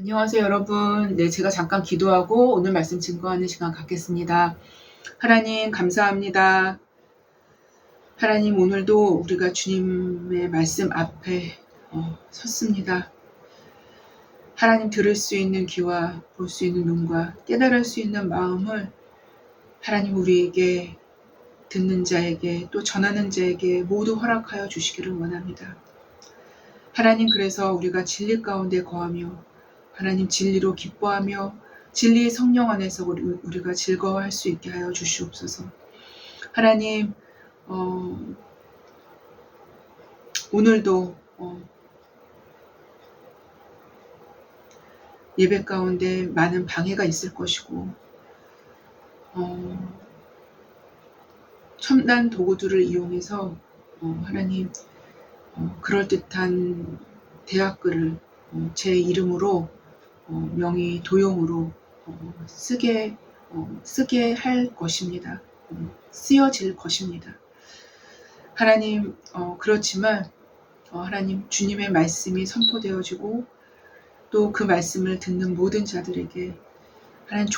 안녕하세요, 여러분. 네, 제가 잠깐 기도하고 오늘 말씀 증거하는 시간 갖겠습니다. 하나님, 감사합니다. 하나님, 오늘도 우리가 주님의 말씀 앞에 섰습니다. 하나님, 들을 수 있는 귀와 볼 수 있는 눈과 깨달을 수 있는 마음을 하나님 우리에게, 듣는 자에게 또 전하는 자에게 모두 허락하여 주시기를 원합니다. 하나님, 그래서 우리가 진리 가운데 거하며 하나님 진리로 기뻐하며 진리의 성령 안에서 우리가 즐거워할 수 있게 하여 주시옵소서. 하나님, 오늘도 예배 가운데 많은 방해가 있을 것이고 첨단 도구들을 이용해서 하나님 그럴듯한 대학글을 제 이름으로 명의 도용으로 쓰게 할 것입니다. 쓰여질 것입니다. 하나님, 그렇지만 하나님 주님의 말씀이 선포되어지고 또 그 말씀을 듣는 모든 자들에게 하나님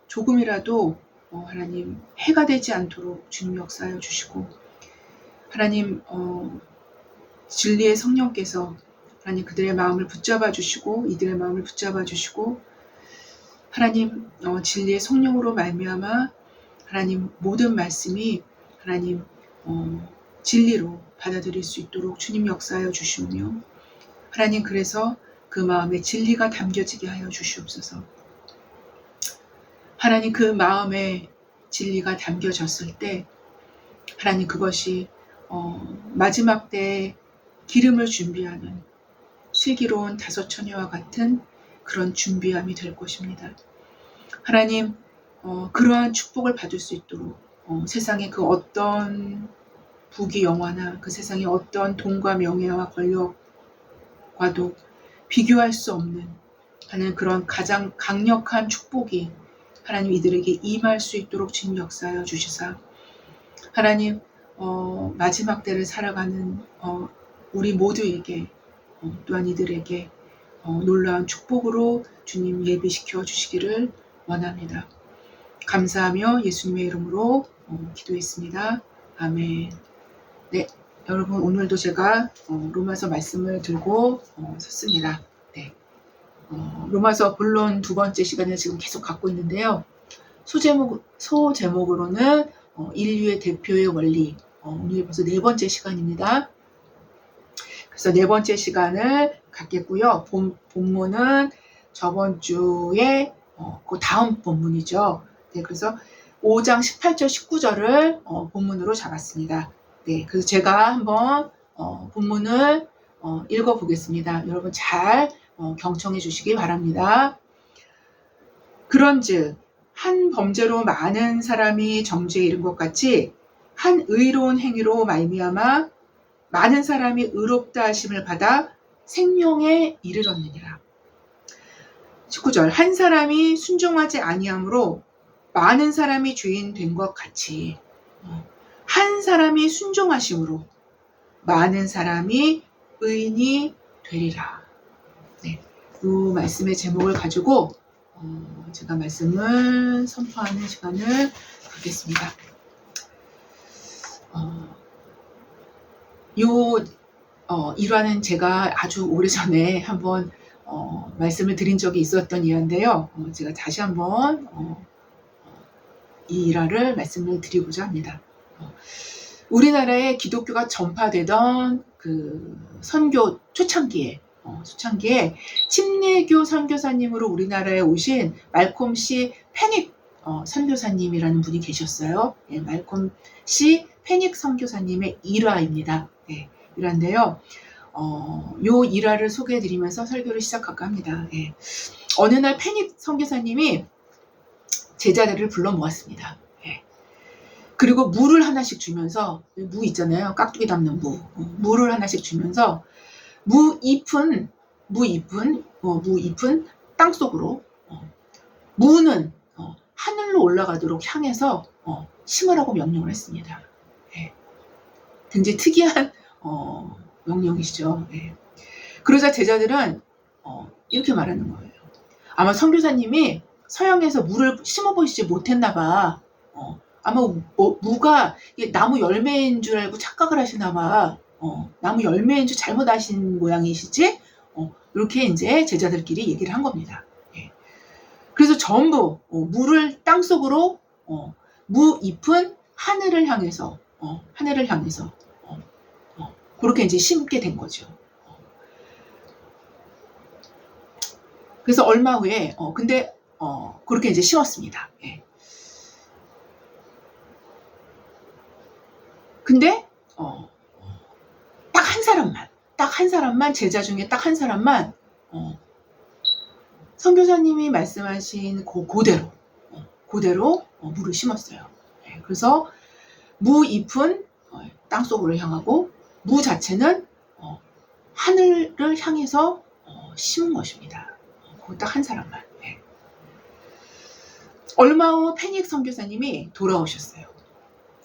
조금이라도 하나님 해가 되지 않도록 주님 역사하여 주시고 하나님 진리의 성령께서 하나님 그들의 마음을 붙잡아 주시고 이들의 마음을 붙잡아 주시고 하나님 진리의 성령으로 말미암아 하나님 모든 말씀이 하나님 진리로 받아들일 수 있도록 주님 역사하여 주시며 하나님 그래서 그 마음에 진리가 담겨지게 하여 주시옵소서. 하나님 그 마음에 진리가 담겨졌을 때 하나님 그것이 마지막 때에 기름을 준비하는 슬기로운 다섯 처녀와 같은 그런 준비함이 될 것입니다. 하나님 그러한 축복을 받을 수 있도록 세상의 그 어떤 부귀 영화나 그 세상의 어떤 돈과 명예와 권력과도 비교할 수 없는 하나님 그런 가장 강력한 축복이 하나님 이들에게 임할 수 있도록 주님 역사하여 주시사 하나님 마지막 때를 살아가는 우리 모두에게 또한 이들에게 놀라운 축복으로 주님 예비시켜 주시기를 원합니다. 감사하며 예수님의 이름으로 기도했습니다. 아멘. 네, 여러분 오늘도 제가 로마서 말씀을 들고 섰습니다. 네, 로마서 본론 두 번째 시간을 지금 계속 갖고 있는데요. 소제목으로는 인류의 대표의 원리. 오늘 벌써 네 번째 시간입니다. 그래서 네 번째 시간을 갖겠고요. 본문은 저번 주에 그 다음 본문이죠. 네, 그래서 5장 18절 19절을 본문으로 잡았습니다. 네, 그래서 제가 한번 본문을 읽어보겠습니다. 여러분 잘 경청해 주시기 바랍니다. 그런즉 한 범죄로 많은 사람이 정죄에 이른 것 같이 한 의로운 행위로 말미암아 많은 사람이 의롭다 하심을 받아 생명에 이르렀느니라. 19절 한 사람이 순종하지 아니함으로 많은 사람이 죄인 된 것 같이 한 사람이 순종하심으로 많은 사람이 의인이 되리라. 네, 이 말씀의 제목을 가지고 제가 말씀을 선포하는 시간을 갖겠습니다. 일화는 제가 아주 오래전에 한번 말씀을 드린 적이 있었던 일화인데요. 제가 다시 한번 이 일화를 말씀을 드리고자 합니다. 우리나라에 기독교가 전파되던 그 선교 초창기에 침례교 선교사님으로 우리나라에 오신 말콤 씨 페닉 선교사님이라는 분이 계셨어요. 네, 말콤 씨 페닉 선교사님의 일화입니다. 네, 일화인데요. 요 일화를 소개해드리면서 설교를 시작할까 합니다. 네. 어느 날 페닉 선교사님이 제자들을 불러 모았습니다. 네. 그리고 물을 하나씩 주면서 무 있잖아요. 깍두기 담는 물을 하나씩 주면서 무잎은 땅속으로 무는 하늘로 올라가도록 향해서 심으라고 명령을 했습니다. 네. 굉장히 특이한 명령이시죠. 네. 그러자 제자들은 이렇게 말하는 거예요. 아마 선교사님이 서양에서 무를 심어보시지 못했나 봐. 아마 무가 나무 열매인 줄 알고 착각을 하시나 봐. 나무 열매인 줄 잘못 아신 모양이시지? 이렇게 이제 제자들끼리 얘기를 한 겁니다. 예. 그래서 전부 무를 땅속으로 무 잎은 하늘을 향해서 그렇게 이제 심게 된 거죠. 그래서 얼마 후에 근데 그렇게 이제 심었습니다. 예. 근데 딱 한 사람만 제자 중에 딱 한 사람만 선교사님이 말씀하신 그대로 무를 심었어요. 예. 그래서 무 잎은 땅속으로 향하고 무 자체는 하늘을 향해서 심은 것입니다. 딱 한 사람만. 네. 얼마 후 페닉 선교사님이 돌아오셨어요.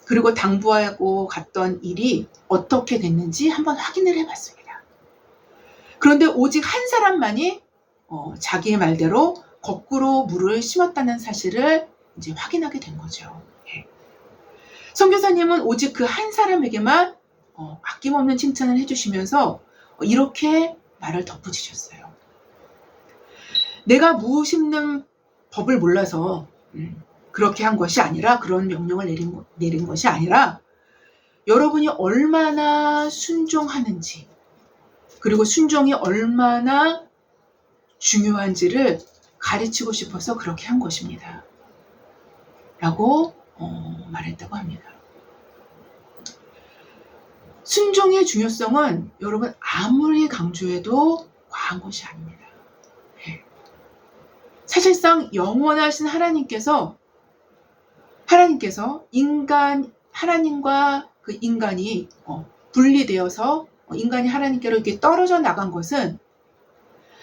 그리고 당부하고 갔던 일이 어떻게 됐는지 한번 확인을 해봤습니다. 그런데 오직 한 사람만이 자기의 말대로 거꾸로 무를 심었다는 사실을 이제 확인하게 된 거죠. 네. 선교사님은 오직 그 한 사람에게만 아낌없는 칭찬을 해주시면서 이렇게 말을 덧붙이셨어요. 내가 무 심는 법을 몰라서 그렇게 한 것이 아니라, 그런 명령을 내린 것이 아니라, 여러분이 얼마나 순종하는지, 그리고 순종이 얼마나 중요한지를 가르치고 싶어서 그렇게 한 것입니다. 라고 말했다고 합니다. 순종의 중요성은 여러분 아무리 강조해도 과한 것이 아닙니다. 사실상 영원하신 하나님께서 하나님과 그 인간이 분리되어서 인간이 하나님께로 이렇게 떨어져 나간 것은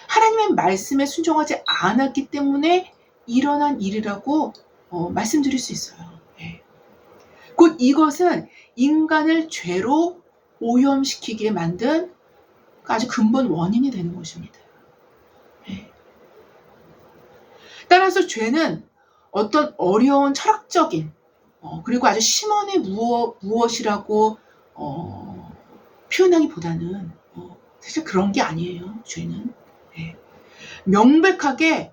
하나님의 말씀에 순종하지 않았기 때문에 일어난 일이라고 말씀드릴 수 있어요. 곧 이것은 인간을 죄로 오염시키게 만든 아주 근본 원인이 되는 것입니다. 따라서 죄는 어떤 어려운 철학적인 그리고 아주 심원의 무엇이라고 표현하기보다는 사실 그런 게 아니에요. 죄는 명백하게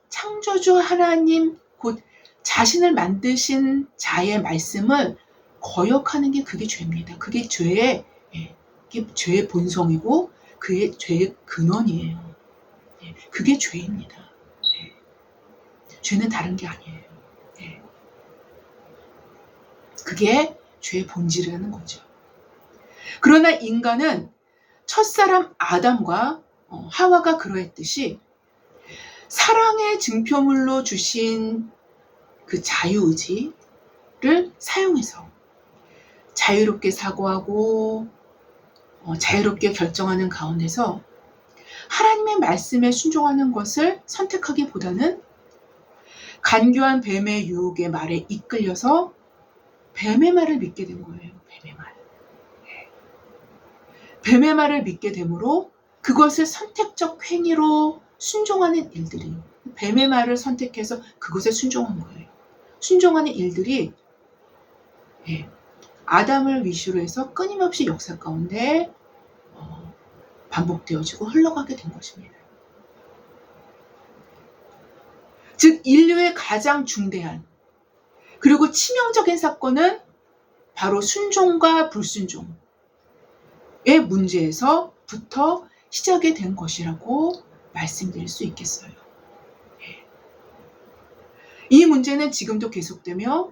창조주 하나님 곧 자신을 만드신 자의 말씀을 거역하는 게 그게 죄입니다. 그게 죄의 본성이고 그게 죄의 근원이에요. 그게 죄입니다. 죄는 다른 게 아니에요. 그게 죄의 본질이라는 거죠. 그러나 인간은 첫사람 아담과 하와가 그러했듯이 사랑의 증표물로 주신 그 자유의지를 사용해서 자유롭게 사고하고 자유롭게 결정하는 가운데서 하나님의 말씀에 순종하는 것을 선택하기보다는 간교한 뱀의 유혹의 말에 이끌려서 뱀의 말을 믿게 된 거예요. 뱀의 말을 믿게 되므로 그것을 선택적 행위로 순종하는 일들이, 뱀의 말을 선택해서 그것에 순종한 거예요. 순종하는 일들이 아담을 위시로 해서 끊임없이 역사 가운데 반복되어지고 흘러가게 된 것입니다. 즉 인류의 가장 중대한 그리고 치명적인 사건은 바로 순종과 불순종의 문제에서부터 시작이 된 것이라고 말씀드릴 수 있겠어요. 이 문제는 지금도 계속되며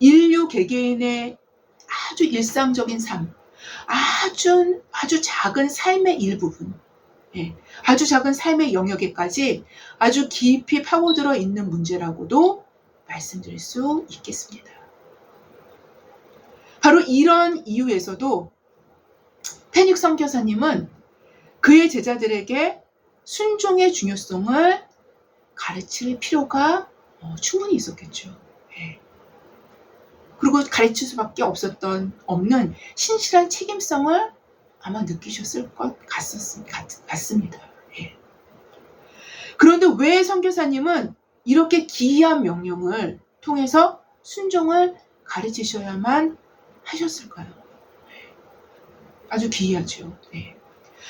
인류 개개인의 아주 일상적인 삶, 아주 작은 삶의 일부분, 아주 작은 삶의 영역에까지 아주 깊이 파고들어 있는 문제라고도 말씀드릴 수 있겠습니다. 바로 이런 이유에서도 페닉 선교사님은 그의 제자들에게 순종의 중요성을 가르칠 필요가 충분히 있었겠죠. 그리고 가르칠 수밖에 없는 신실한 책임성을 아마 느끼셨을 것 같습니다. 그런데 왜 선교사님은 이렇게 기이한 명령을 통해서 순종을 가르치셔야만 하셨을까요? 아주 기이하죠. 네.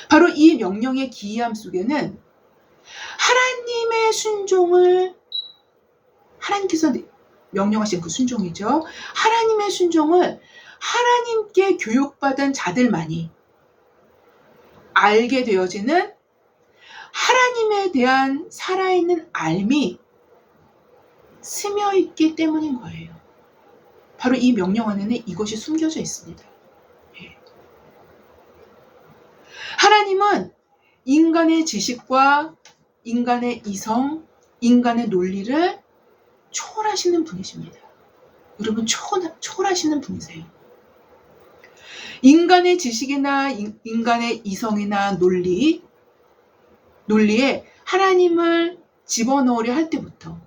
바로 이 명령의 기이함 속에는 하나님의 순종을, 하나님께서 명령하신 그 순종이죠. 하나님의 순종을 하나님께 교육받은 자들만이 알게 되어지는 하나님에 대한 살아있는 알미 스며있기 때문인 거예요. 바로 이 명령 안에는 이것이 숨겨져 있습니다. 하나님은 인간의 지식과 인간의 이성, 인간의 논리를 초월하시는 분이십니다. 여러분, 초월하시는 분이세요. 인간의 지식이나 인간의 이성이나 논리에 하나님을 집어넣으려 할 때부터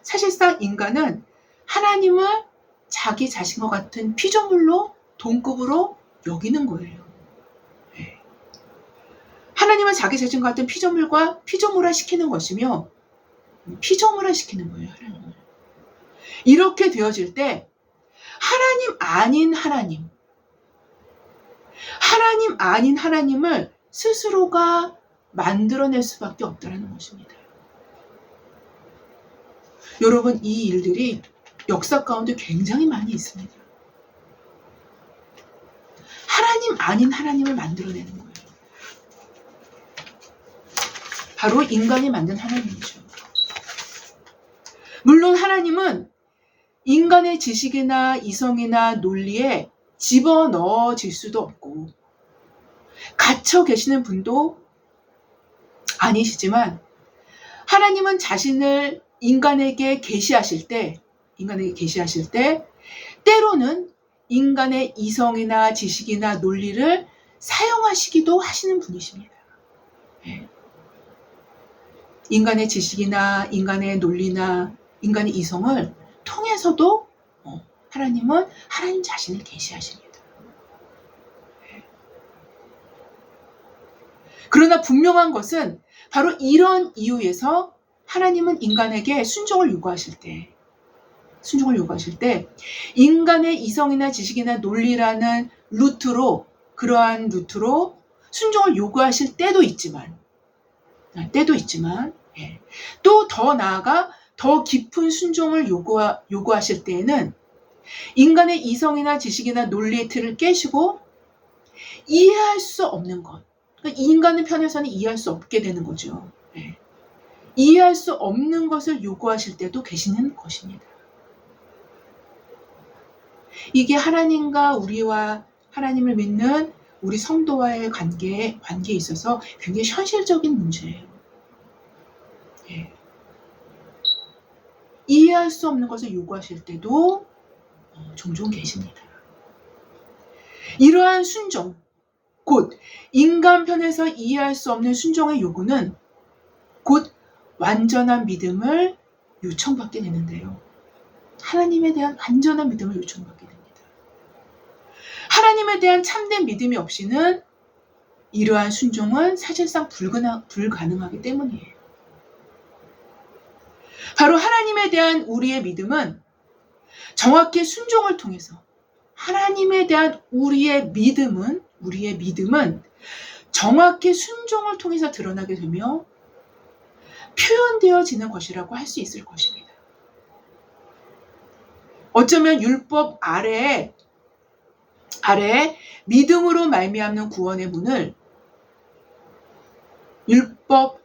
사실상 인간은 하나님을 자기 자신과 같은 피조물로, 동급으로 여기는 거예요. 하나님은 자기 자신과 같은 피조물화 시키는 것이며, 피조물화 시키는 거예요, 하나님을. 이렇게 되어질 때 하나님 아닌 하나님을 스스로가 만들어낼 수밖에 없다는 것입니다. 여러분, 이 일들이 역사 가운데 굉장히 많이 있습니다. 하나님 아닌 하나님을 만들어내는 거예요. 바로 인간이 만든 하나님이죠. 물론 하나님은 인간의 지식이나 이성이나 논리에 집어넣어질 수도 없고 갇혀 계시는 분도 아니시지만, 하나님은 자신을 인간에게 계시하실 때 때로는 인간의 이성이나 지식이나 논리를 사용하시기도 하시는 분이십니다. 인간의 지식이나 인간의 논리나 인간의 이성을 통해서도 하나님은 하나님 자신을 계시하십니다. 그러나 분명한 것은 바로 이런 이유에서 하나님은 인간에게 순종을 요구하실 때 인간의 이성이나 지식이나 논리라는 그러한 루트로 순종을 요구하실 때도 있지만 또 더 나아가 더 깊은 순종을 요구하실 때에는 인간의 이성이나 지식이나 논리의 틀을 깨시고 이해할 수 없는 것, 그러니까 인간의 편에서는 이해할 수 없게 되는 거죠. 이해할 수 없는 것을 요구하실 때도 계시는 것입니다. 이게 하나님과 우리와 하나님을 믿는 우리 성도와의 관계에 있어서 굉장히 현실적인 문제예요. 이해할 수 없는 것을 요구하실 때도 종종 계십니다. 이러한 순종, 곧 인간 편에서 이해할 수 없는 순종의 요구는 곧 완전한 믿음을 요청받게 되는데요. 하나님에 대한 완전한 믿음을 요청받게 됩니다. 하나님에 대한 참된 믿음이 없이는 이러한 순종은 사실상 불가능하기 때문이에요. 바로 하나님에 대한 우리의 믿음은 정확히 순종을 통해서, 하나님에 대한 우리의 믿음은 정확히 순종을 통해서 드러나게 되며 표현되어지는 것이라고 할 수 있을 것입니다. 어쩌면 율법 아래에 믿음으로 말미암는 구원의 문을 율법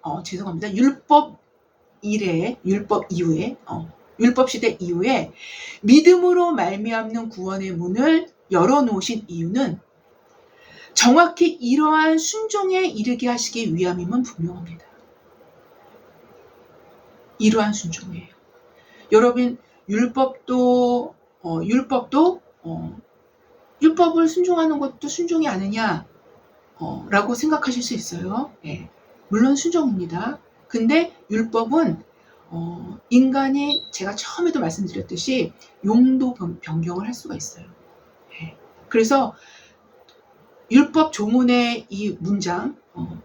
시대 이후에 믿음으로 말미암는 구원의 문을 열어놓으신 이유는 정확히 이러한 순종에 이르게 하시기 위함임은 분명합니다. 이러한 순종이에요. 여러분, 율법을 순종하는 것도 순종이 아니냐 라고 생각하실 수 있어요. 물론 순종입니다. 근데 율법은 인간이, 제가 처음에도 말씀드렸듯이 용도 변경을 할 수가 있어요. 그래서 율법 조문의 이 문장,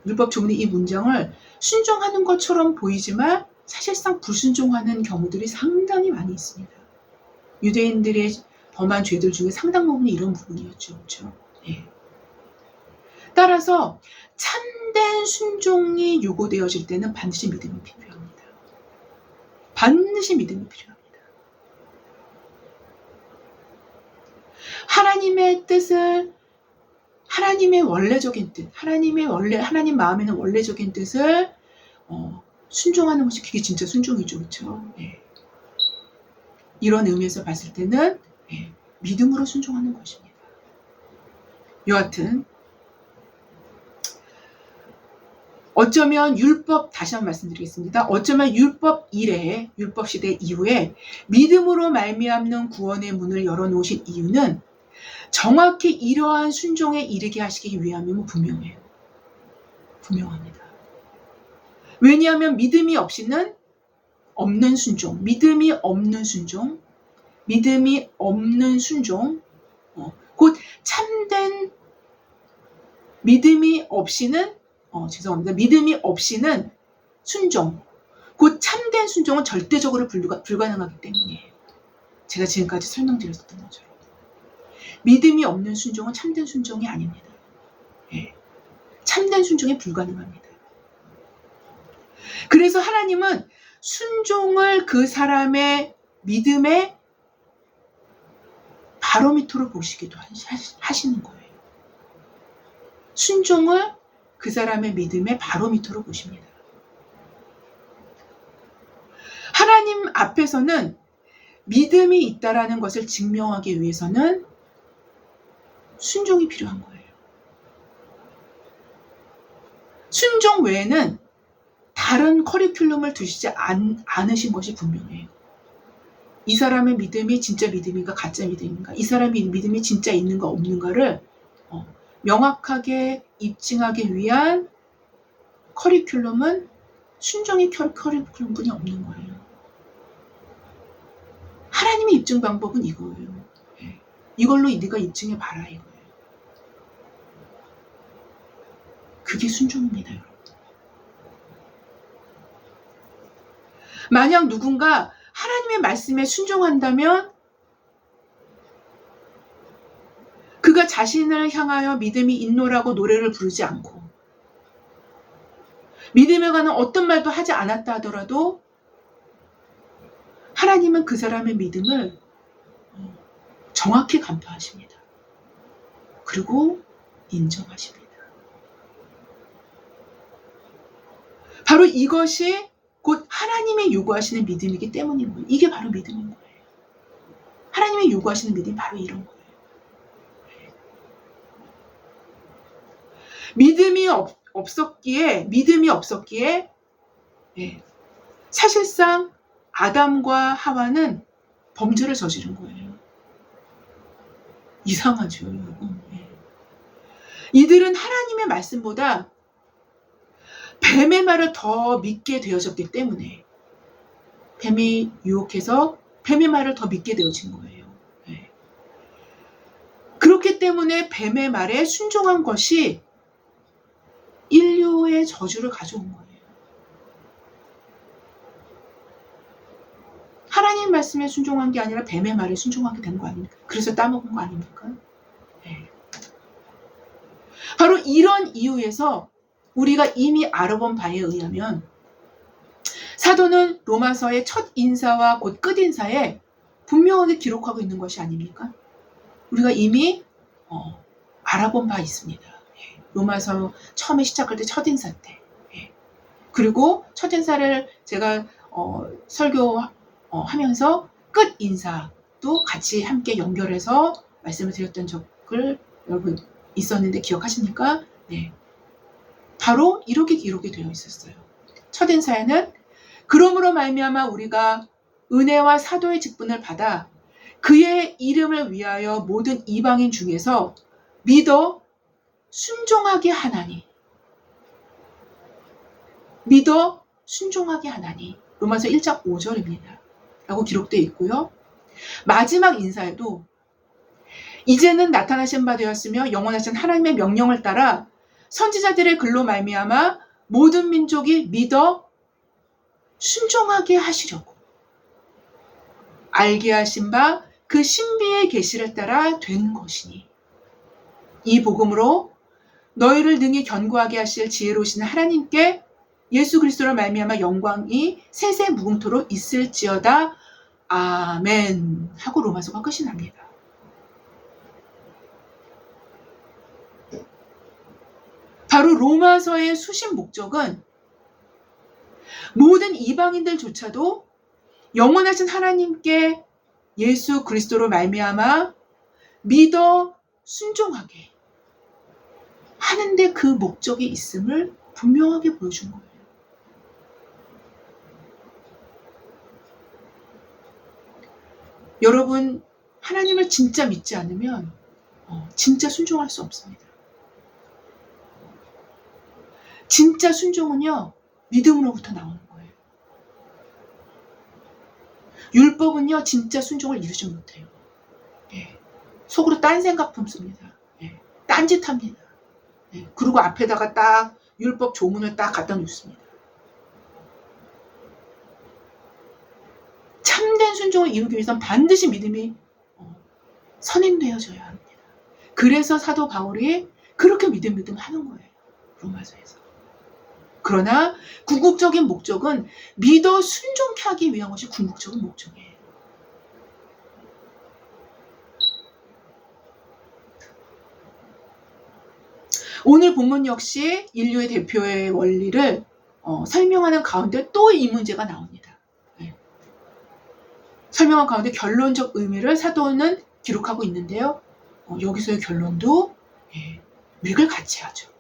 율법 조문의 이 문장을 순종하는 것처럼 보이지만 사실상 불순종하는 경우들이 상당히 많이 있습니다. 유대인들의 범한 죄들 중에 상당 부분이 이런 부분이었죠. 그렇죠? 예. 따라서 참된 순종이 요구되어질 때는 반드시 믿음이 필요합니다. 반드시 믿음이 필요합니다. 하나님의 뜻을, 하나님의 원래적인 뜻, 하나님 마음에는 원래적인 뜻을 순종하는 것이 그게 진짜 순종이죠. 그렇죠? 예. 이런 의미에서 봤을 때는 믿음으로 순종하는 것입니다. 여하튼 어쩌면 율법, 다시 한번 말씀드리겠습니다. 어쩌면 율법 이래, 율법 시대 이후에 믿음으로 말미암는 구원의 문을 열어놓으신 이유는 정확히 이러한 순종에 이르게 하시기 위함이면 분명해요. 분명합니다. 왜냐하면 믿음이 없이는 없는 순종, 믿음이 없는 순종, 곧 참된 믿음이 없이는 믿음이 없이는 순종, 곧 참된 순종은 절대적으로 불가능하기 때문이에요. 제가 지금까지 설명드렸던 것처럼. 믿음이 없는 순종은 참된 순종이 아닙니다. 예. 참된 순종이 불가능합니다. 그래서 하나님은 순종을 그 사람의 믿음의 바로미터로 보시기도 하시는 거예요. 순종을 그 사람의 믿음의 바로미터로 보십니다. 하나님 앞에서는 믿음이 있다라는 것을 증명하기 위해서는 순종이 필요한 거예요. 순종 외에는 다른 커리큘럼을 두시지 않으신 것이 분명해요. 이 사람의 믿음이 진짜 믿음인가 가짜 믿음인가, 이 사람의 믿음이 진짜 있는가 없는가를 명확하게 입증하기 위한 커리큘럼은 순종의 커리큘럼뿐이 없는 거예요. 하나님의 입증 방법은 이거예요. 이걸로 네가 입증해 봐라 이거예요. 그게 순종입니다, 여러분. 만약 누군가 하나님의 말씀에 순종한다면 그가 자신을 향하여 믿음이 있노라고 노래를 부르지 않고 믿음에 관한 어떤 말도 하지 않았다 하더라도 하나님은 그 사람의 믿음을 정확히 간파하십니다. 그리고 인정하십니다. 바로 이것이 곧 하나님의 요구하시는 믿음이기 때문인 거예요. 이게 바로 믿음인 거예요. 하나님의 요구하시는 믿음이 바로 이런 거예요. 믿음이 없었기에 사실상 아담과 하와는 범죄를 저지른 거예요. 이상하죠, 여러분. 이들은 하나님의 말씀보다 뱀의 말을 더 믿게 되어졌기 때문에 뱀이 유혹해서 뱀의 말을 더 믿게 되어진 거예요. 그렇기 때문에 뱀의 말에 순종한 것이 인류의 저주를 가져온 거예요. 하나님 말씀에 순종한 게 아니라 뱀의 말에 순종하게 된 거 아닙니까? 그래서 따먹은 거 아닙니까? 바로 이런 이유에서 우리가 이미 알아본 바에 의하면 사도는 로마서의 첫 인사와 곧 끝 인사에 분명하게 기록하고 있는 것이 아닙니까? 우리가 이미 알아본 바 있습니다. 로마서 처음에 시작할 때 첫 인사 때, 그리고 첫 인사를 제가 설교하면서 끝 인사도 같이 함께 연결해서 말씀을 드렸던 적을 여러분 있었는데 기억하십니까? 네. 바로 이렇게 기록이 되어 있었어요. 첫 인사에는 그러므로 말미암아 우리가 은혜와 사도의 직분을 받아 그의 이름을 위하여 모든 이방인 중에서 믿어 순종하게 하나니. 믿어 순종하게 하나니. 로마서 1장 5절입니다. 라고 기록되어 있고요. 마지막 인사에도 이제는 나타나신 바 되었으며 영원하신 하나님의 명령을 따라 선지자들의 글로 말미암아 모든 민족이 믿어 순종하게 하시려고 알게 하신 바 그 신비의 계시를 따라 된 것이니 이 복음으로 너희를 능히 견고하게 하실 지혜로우신 하나님께 예수 그리스도로 말미암아 영광이 세세 무궁토록 있을지어다. 아멘 하고 로마서가 끝이 납니다. 바로 로마서의 수신 목적은 모든 이방인들조차도 영원하신 하나님께 예수 그리스도로 말미암아 믿어 순종하게 하는데 그 목적이 있음을 분명하게 보여준 거예요. 여러분, 하나님을 진짜 믿지 않으면 진짜 순종할 수 없습니다. 진짜 순종은요, 믿음으로부터 나오는 거예요. 율법은요, 진짜 순종을 이루지 못해요. 예. 속으로 딴 생각 품습니다. 예. 딴짓합니다. 예. 그리고 앞에다가 딱 율법 조문을 딱 갖다 놓습니다. 참된 순종을 이루기 위해서는 반드시 믿음이 선행되어져야 합니다. 그래서 사도 바울이 그렇게 믿음 하는 거예요. 로마서에서. 그러나 궁극적인 목적은 믿어 순종케 하기 위한 것이 궁극적인 목적이에요. 오늘 본문 역시 인류의 대표의 원리를 설명하는 가운데 또 이 문제가 나옵니다. 네. 설명한 가운데 결론적 의미를 사도는 기록하고 있는데요. 여기서의 결론도 맥을 같이 하죠.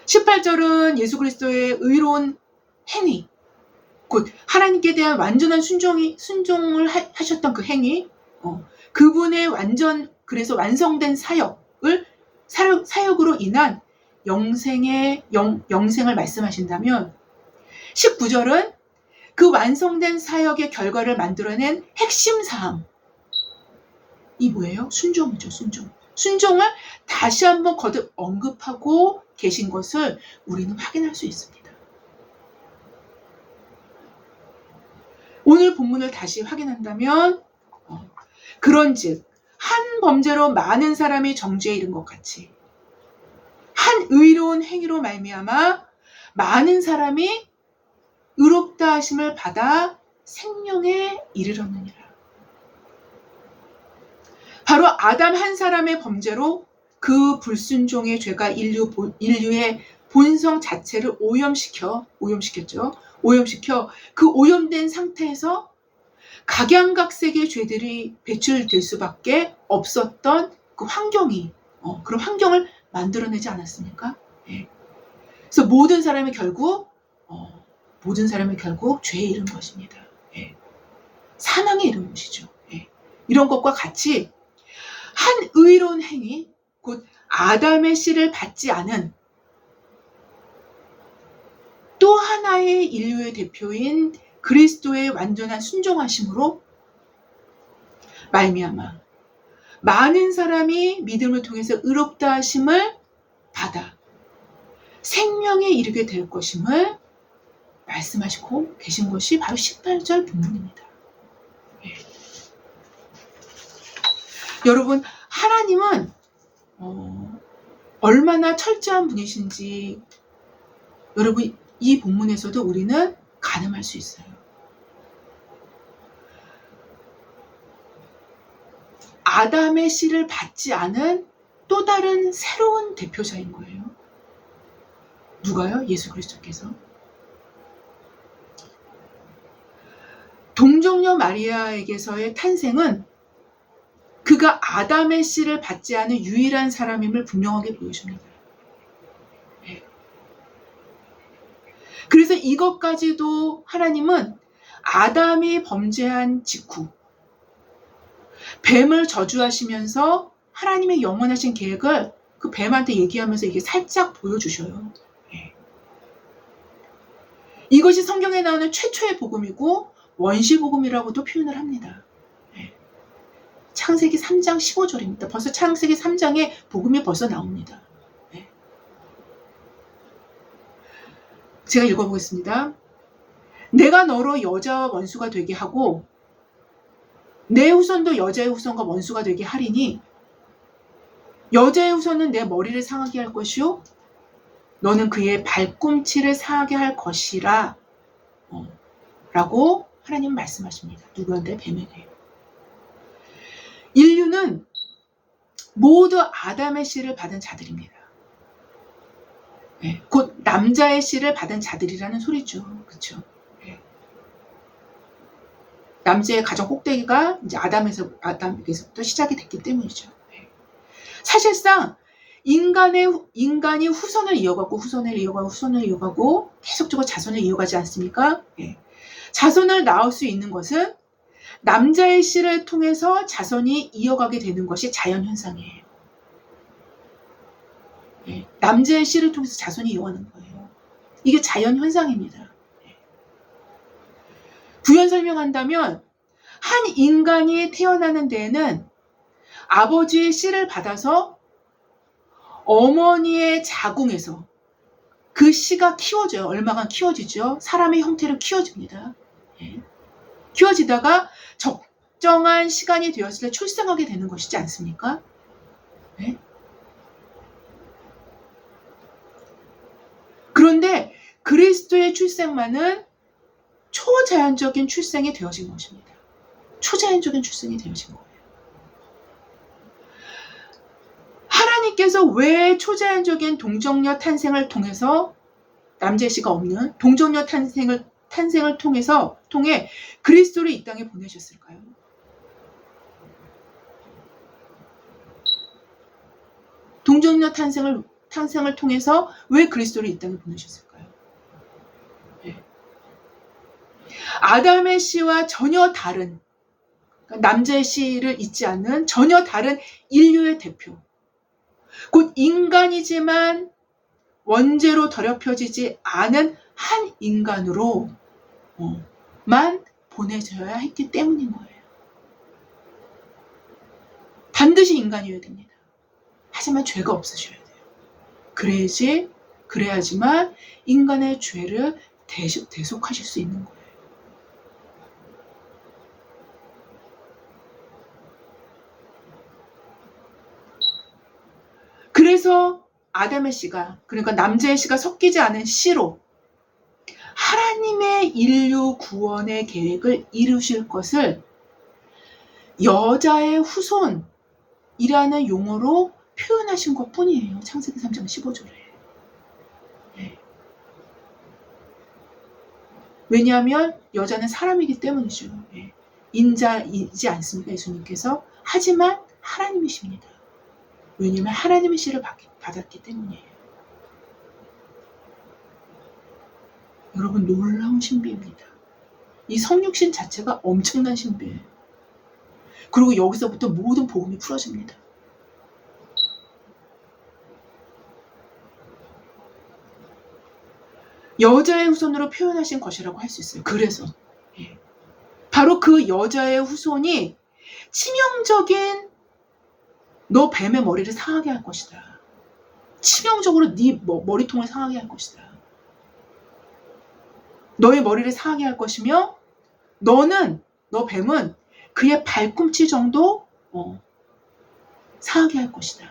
18절은 예수 그리스도의 의로운 행위, 곧 하나님께 대한 완전한 순종을 하셨던 그 행위, 그분의 그래서 완성된 사역으로 인한 영생을 말씀하신다면 19절은 그 완성된 사역의 결과를 만들어낸 핵심 사항, 이 뭐예요? 순종이죠. 순종을 다시 한번 거듭 언급하고 계신 것을 우리는 확인할 수 있습니다. 오늘 본문을 다시 확인한다면 그런즉 한 범죄로 많은 사람이 정죄에 이른 것 같이 한 의로운 행위로 말미암아 많은 사람이 의롭다 하심을 받아 생명에 이르렀느니라. 바로 아담 한 사람의 범죄로 그 불순종의 죄가 인류의 본성 자체를 오염시켜 그 오염된 상태에서 각양각색의 죄들이 배출될 수밖에 없었던 그 환경이 그런 환경을 만들어내지 않았습니까? 예. 그래서 모든 사람이 결국 죄에 이른 것입니다. 예. 사망에 이른 것이죠. 예. 이런 것과 같이 한 의로운 행위, 곧 아담의 씨를 받지 않은 또 하나의 인류의 대표인 그리스도의 완전한 순종하심으로 말미암아 많은 사람이 믿음을 통해서 의롭다 하심을 받아 생명에 이르게 될 것임을 말씀하시고 계신 것이 바로 18절 본문입니다. 예. 여러분, 하나님은 얼마나 철저한 분이신지 여러분 이 본문에서도 우리는 가늠할 수 있어요. 아담의 씨를 받지 않은 또 다른 새로운 대표자인 거예요. 누가요? 예수 그리스도께서. 동정녀 마리아에게서의 탄생은 그가 아담의 씨를 받지 않은 유일한 사람임을 분명하게 보여줍니다. 그래서 이것까지도 하나님은 아담이 범죄한 직후 뱀을 저주하시면서 하나님의 영원하신 계획을 그 뱀한테 얘기하면서 이게 살짝 보여주셔요. 이것이 성경에 나오는 최초의 복음이고 원시 복음이라고도 표현을 합니다. 창세기 3장 15절입니다. 벌써 창세기 3장에 복음이 벌써 나옵니다. 네. 제가 읽어보겠습니다. 내가 너로 여자와 원수가 되게 하고 내 후손도 여자의 후손과 원수가 되게 하리니 여자의 후손은 내 머리를 상하게 할 것이요 너는 그의 발꿈치를 상하게 할 것이라 라고 하나님 말씀하십니다. 누구한테? 뱀에게. 인류는 모두 아담의 씨를 받은 자들입니다. 네, 곧 남자의 씨를 받은 자들이라는 소리죠. 그렇죠? 네. 남자의 가정 꼭대기가 이제 아담에게서부터 시작이 됐기 때문이죠. 네. 사실상 인간이 후손을 이어가고 계속적으로 자손을 이어가지 않습니까? 네. 자손을 낳을 수 있는 것은 남자의 씨를 통해서 자손이 이어가게 되는 것이 자연현상이에요. 네. 남자의 씨를 통해서 자손이 이어가는 거예요. 이게 자연현상입니다. 네. 부연 설명한다면 한 인간이 태어나는 데에는 아버지의 씨를 받아서 어머니의 자궁에서 그 씨가 키워져요. 얼마간 키워지죠. 사람의 형태로 키워집니다. 예. 키워지다가 적정한 시간이 되었을 때 출생하게 되는 것이지 않습니까? 예. 그런데 그리스도의 출생만은 초자연적인 출생이 되어진 것입니다. 초자연적인 출생이 되어진 거예요. 하나님께서 왜 초자연적인 동정녀 탄생을 통해서 남자의 씨가 없는 동정녀 탄생을 통해 그리스도를 이 땅에 보내셨을까요? 동정녀 탄생을 통해서 왜 그리스도를 이 땅에 보내셨을까요? 네. 아담의 씨와 전혀 다른 남자의 씨를 잇지 않는 전혀 다른 인류의 대표 곧 인간이지만 원죄로 더럽혀지지 않은 한 인간으로만 보내져야 했기 때문인 거예요. 반드시 인간이어야 됩니다. 하지만 죄가 없으셔야 돼요. 그래야지만 인간의 죄를 대속하실 수 있는 거예요. 그래서 아담의 씨가 그러니까 남자의 씨가 섞이지 않은 씨로 하나님의 인류 구원의 계획을 이루실 것을 여자의 후손이라는 용어로 표현하신 것 뿐이에요. 창세기 3장 15절에. 네. 왜냐하면 여자는 사람이기 때문이죠. 네. 인자이지 않습니까? 예수님께서. 하지만 하나님이십니다. 왜냐하면 하나님의 씨를 받았기 때문이에요. 여러분 놀라운 신비입니다. 이 성육신 자체가 엄청난 신비예요. 그리고 여기서부터 모든 복음이 풀어집니다. 여자의 후손으로 표현하신 것이라고 할 수 있어요. 그래서 바로 그 여자의 후손이 치명적인 너 뱀의 머리를 상하게 할 것이다. 치명적으로 네 머리통을 상하게 할 것이다. 너의 머리를 상하게 할 것이며 너 뱀은 그의 발꿈치 정도 상하게 할 것이다.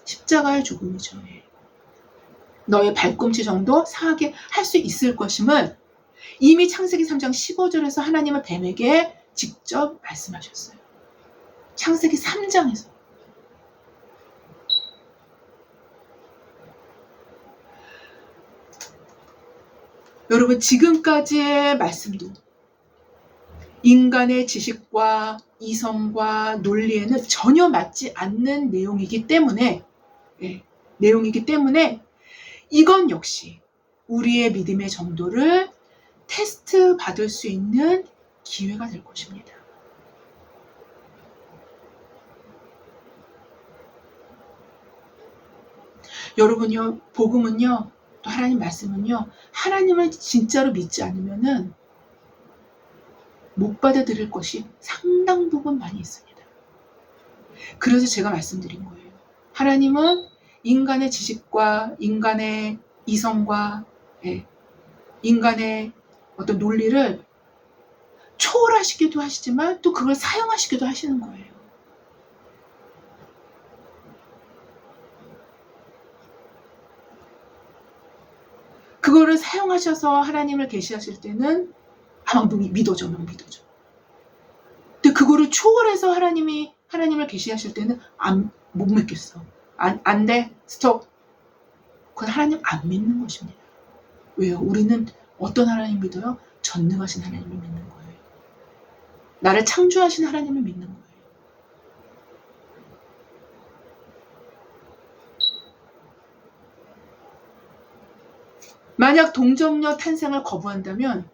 십자가의 죽음이죠. 너의 발꿈치 정도 상하게 할 수 있을 것임을 이미 창세기 3장 15절에서 하나님은 뱀에게 직접 말씀하셨어요. 창세기 3장에서. 여러분 지금까지의 말씀도 인간의 지식과 이성과 논리에는 전혀 맞지 않는 내용이기 때문에 이건 역시 우리의 믿음의 정도를 테스트 받을 수 있는 기회가 될 것입니다. 여러분요, 복음은요, 또 하나님 말씀은요, 하나님을 진짜로 믿지 않으면은 못 받아들일 것이 상당 부분 많이 있습니다. 그래서 제가 말씀드린 거예요. 하나님은 인간의 지식과 인간의 이성과 인간의 어떤 논리를 초월하시기도 하시지만 또 그걸 사용하시기도 하시는 거예요. 그거를 사용하셔서 하나님을 계시하실 때는 막 믿어져. 근데 그거를 초월해서 하나님을 계시하실 때는 못 믿겠어. 안 돼. 스톱. 그건 하나님 안 믿는 것입니다. 왜요? 우리는 어떤 하나님 믿어요? 전능하신 하나님을 믿는 거예요. 나를 창조하신 하나님을 믿는 거예요. 만약 동정녀 탄생을 거부한다면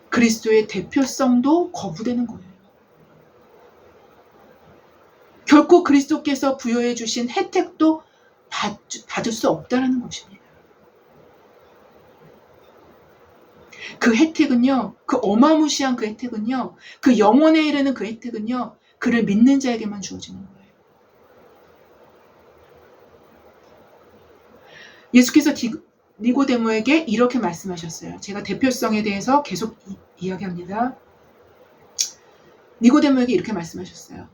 그리스도의 대표성도 거부되는 거예요. 결코 그리스도께서 부여해 주신 혜택도 받을 수 없다는 것입니다. 그 혜택은요, 그 어마무시한 그 혜택은요, 그 영원에 이르는 그 혜택은요, 그를 믿는 자에게만 주어지는 거예요. 예수께서 니고데모에게 이렇게 말씀하셨어요. 제가 대표성에 대해서 계속 이야기합니다. 니고데모에게 이렇게 말씀하셨어요.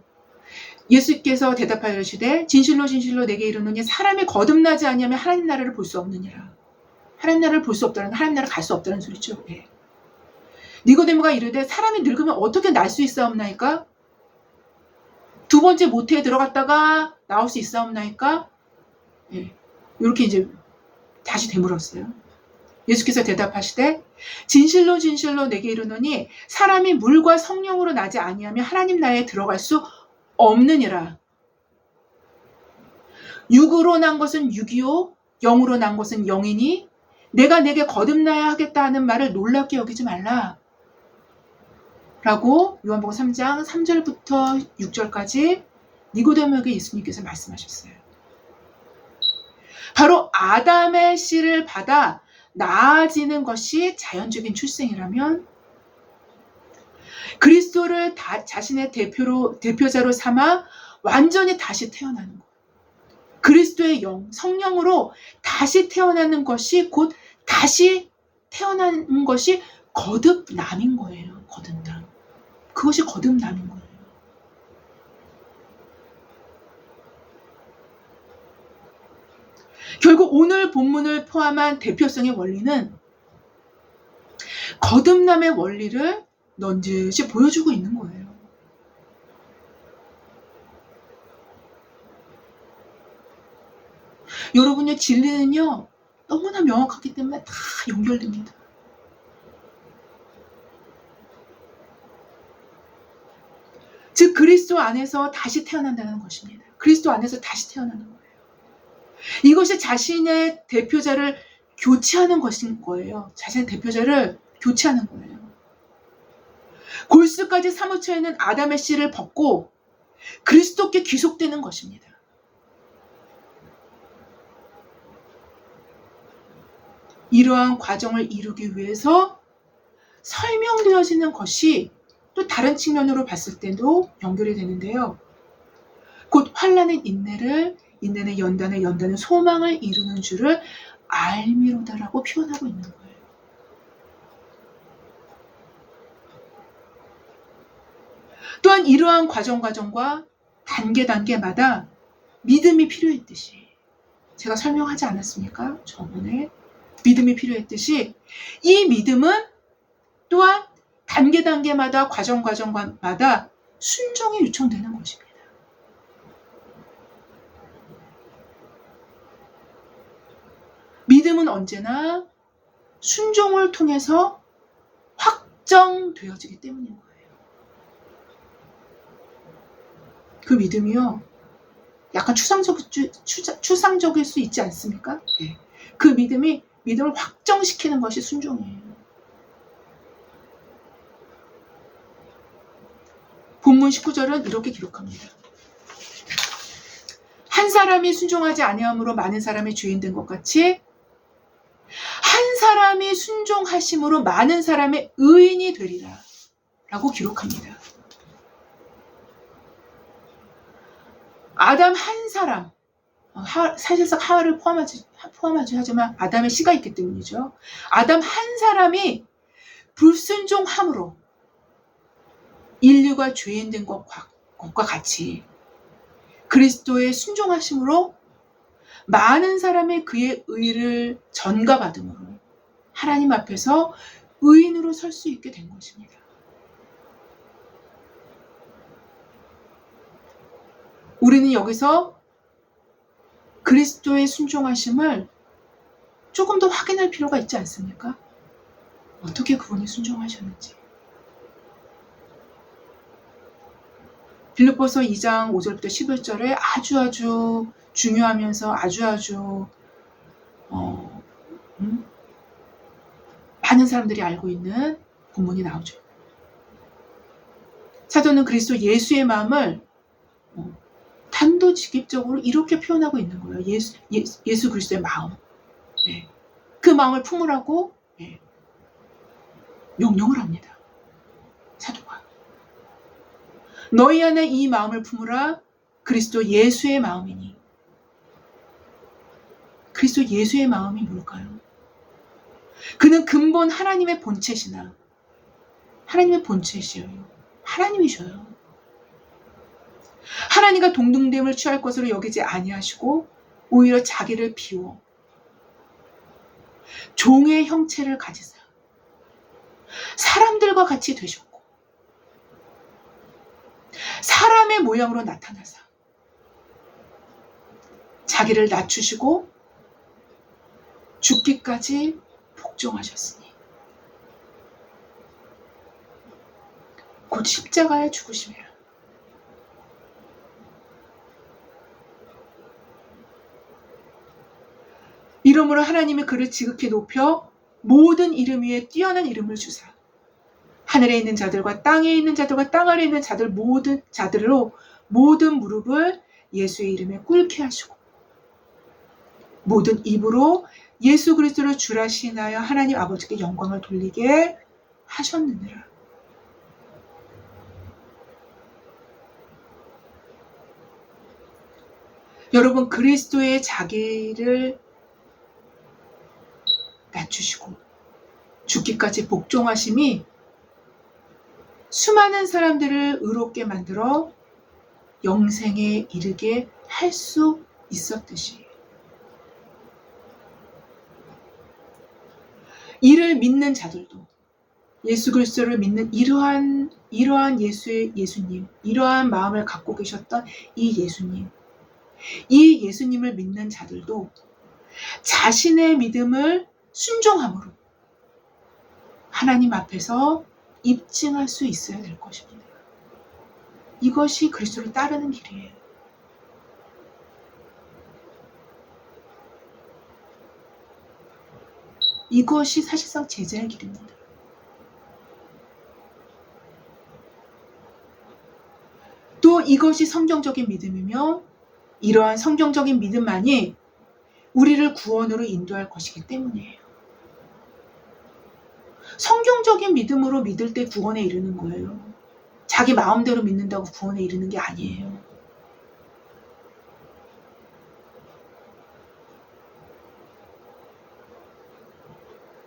예수께서 대답하여 이르시되 진실로 진실로 내게 이르노니 사람이 거듭나지 아니하면 하나님 나라를 볼 수 없느니라. 하나님 나라를 볼 수 없다는, 하나님 나라 갈 수 없다는 소리죠. 예. 니고데모가 이르되 사람이 늙으면 어떻게 날 수 있사옵나이까? 두 번째 모태에 들어갔다가 나올 수 있사옵나이까? 예. 이렇게 이제 다시 되물었어요. 예수께서 대답하시되 진실로 진실로 내게 이르노니 사람이 물과 성령으로 나지 아니하면 하나님 나라에 들어갈 수 없느니라. 육으로 난 것은 육이요 영으로 난 것은 영이니 내가 내게 거듭나야 하겠다 하는 말을 놀랍게 여기지 말라. 라고 요한복음 3장 3절부터 6절까지 니고데모에게 예수님께서 말씀하셨어요. 바로 아담의 씨를 받아 나아지는 것이 자연적인 출생이라면 그리스도를 자신의 대표자로 삼아 완전히 다시 태어나는 것. 그리스도의 영, 성령으로 다시 태어나는 것이 곧 다시 태어나는 것이 거듭남인 거예요. 거듭남. 그것이 거듭남인 거예요. 결국 오늘 본문을 포함한 대표성의 원리는 거듭남의 원리를 넌지시 보여주고 있는 거예요. 여러분의 진리는요 너무나 명확하기 때문에 다 연결됩니다. 즉 그리스도 안에서 다시 태어난다는 것입니다. 그리스도 안에서 다시 태어나는 거예요. 이것이 자신의 대표자를 교체하는 것인 거예요. 자신의 대표자를 교체하는 거예요. 골수까지 사무쳐 있는 아담의 씨를 벗고 그리스도께 귀속되는 것입니다. 이러한 과정을 이루기 위해서 설명되어지는 것이 또 다른 측면으로 봤을 때도 연결이 되는데요. 곧 환난은 인내는 연단은 소망을 이루는 줄을 알미로다라고 표현하고 있는 거예요. 또한 이러한 과정과 단계마다 믿음이 필요했듯이 제가 설명하지 않았습니까? 저번에 믿음이 필요했듯이 이 믿음은 또한 단계마다 과정마다 순종이 요청되는 것입니다. 믿음은 언제나 순종을 통해서 확정되어지기 때문인 거예요. 그 믿음이요, 약간 추상적일 수 있지 않습니까? 네. 그 믿음을 확정시키는 것이 순종이에요. 본문 19절은 이렇게 기록합니다. 한 사람이 순종하지 아니함으로 많은 사람이 죄인 된 것 같이 한 사람이 순종하심으로 많은 사람의 의인이 되리라 라고 기록합니다. 아담 한 사람, 사실상 하와를 포함하지 하지만 아담의 씨가 있기 때문이죠. 아담 한 사람이 불순종함으로 인류가 죄인된 것과 같이 그리스도의 순종하심으로 많은 사람의 그의 의를 전가받음으로 하나님 앞에서 의인으로 설 수 있게 된 것입니다. 우리는 여기서 그리스도의 순종하심을 조금 더 확인할 필요가 있지 않습니까? 어떻게 그분이 순종하셨는지. 빌립보서 2장 5절부터 11절에 아주 중요하면서 아주 많은 사람들이 알고 있는 본문이 나오죠. 사도는 그리스도 예수의 마음을 단도직입적으로 이렇게 표현하고 있는 거예요. 예수 그리스도의 마음. 네. 그 마음을 품으라고 명령을 합니다. 사도가. 너희 안에 이 마음을 품으라. 그리스도 예수의 마음이니. 그리스도 예수의 마음이 뭘까요? 그는 근본 하나님의 본체시나 하나님의 본체시여요. 하나님이셔요. 하나님과 동등됨을 취할 것으로 여기지 아니하시고 오히려 자기를 비워 종의 형체를 가지사 사람들과 같이 되셨고 사람의 모양으로 나타나사 자기를 낮추시고 죽기까지 복종하셨으니 곧 십자가에 죽으심이라. 이러므로 하나님이 그를 지극히 높여 모든 이름 위에 뛰어난 이름을 주사 하늘에 있는 자들과 땅에 있는 자들과 땅 아래에 있는 자들 모든 자들로 모든 무릎을 예수의 이름에 꿇게 하시고 모든 입으로 예수 그리스도를 주라 시인하여 하나님 아버지께 영광을 돌리게 하셨느니라. 여러분, 그리스도의 자기를 낮추시고 죽기까지 복종하심이 수많은 사람들을 의롭게 만들어 영생에 이르게 할 수 있었듯이 이를 믿는 자들도 예수 그리스도를 믿는 이러한 예수님, 이러한 마음을 갖고 계셨던 이 예수님을 믿는 자들도 자신의 믿음을 순종함으로 하나님 앞에서 입증할 수 있어야 될 것입니다. 이것이 그리스도를 따르는 길이에요. 이것이 사실상 제자의 길입니다. 또 이것이 성경적인 믿음이며 이러한 성경적인 믿음만이 우리를 구원으로 인도할 것이기 때문이에요. 성경적인 믿음으로 믿을 때 구원에 이르는 거예요. 자기 마음대로 믿는다고 구원에 이르는 게 아니에요.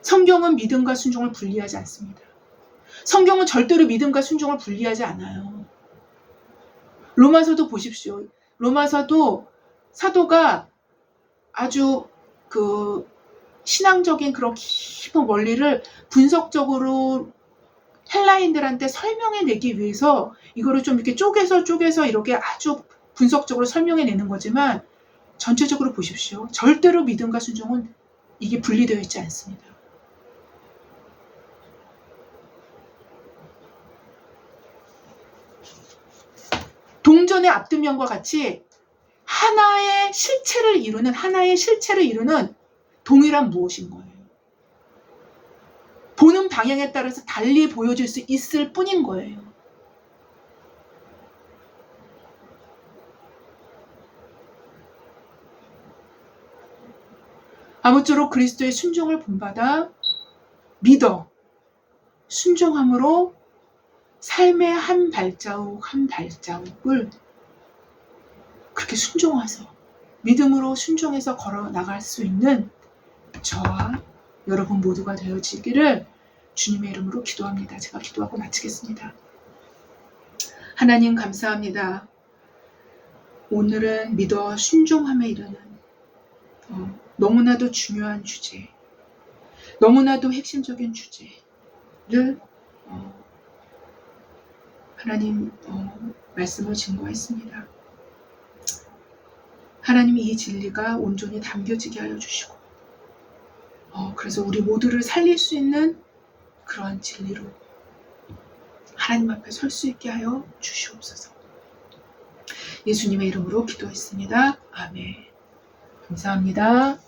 성경은 믿음과 순종을 분리하지 않습니다. 성경은 절대로 믿음과 순종을 분리하지 않아요. 로마서도 보십시오. 로마서도 사도가 아주 신앙적인 그런 깊은 원리를 분석적으로 헬라인들한테 설명해내기 위해서 이거를 좀 이렇게 쪼개서 이렇게 아주 분석적으로 설명해내는 거지만 전체적으로 보십시오. 절대로 믿음과 순종은 이게 분리되어 있지 않습니다. 동전의 앞뒷면과 같이 하나의 실체를 이루는 동일한 무엇인 거예요. 보는 방향에 따라서 달리 보여질 수 있을 뿐인 거예요. 아무쪼록 그리스도의 순종을 본받아 믿어 순종함으로 삶의 한 발자국 한 발자국을 그렇게 순종해서 믿음으로 순종해서 걸어 나갈 수 있는 저와 여러분 모두가 되어지기를 주님의 이름으로 기도합니다. 제가 기도하고 마치겠습니다. 하나님 감사합니다. 오늘은 믿어 순종함에 이르는 너무나도 중요한 주제, 너무나도 핵심적인 주제를 하나님 말씀을 증거했습니다. 하나님이 이 진리가 온전히 담겨지게 하여 주시고 그래서 우리 모두를 살릴 수 있는 그러한 진리로 하나님 앞에 설 수 있게 하여 주시옵소서. 예수님의 이름으로 기도했습니다. 아멘. 감사합니다.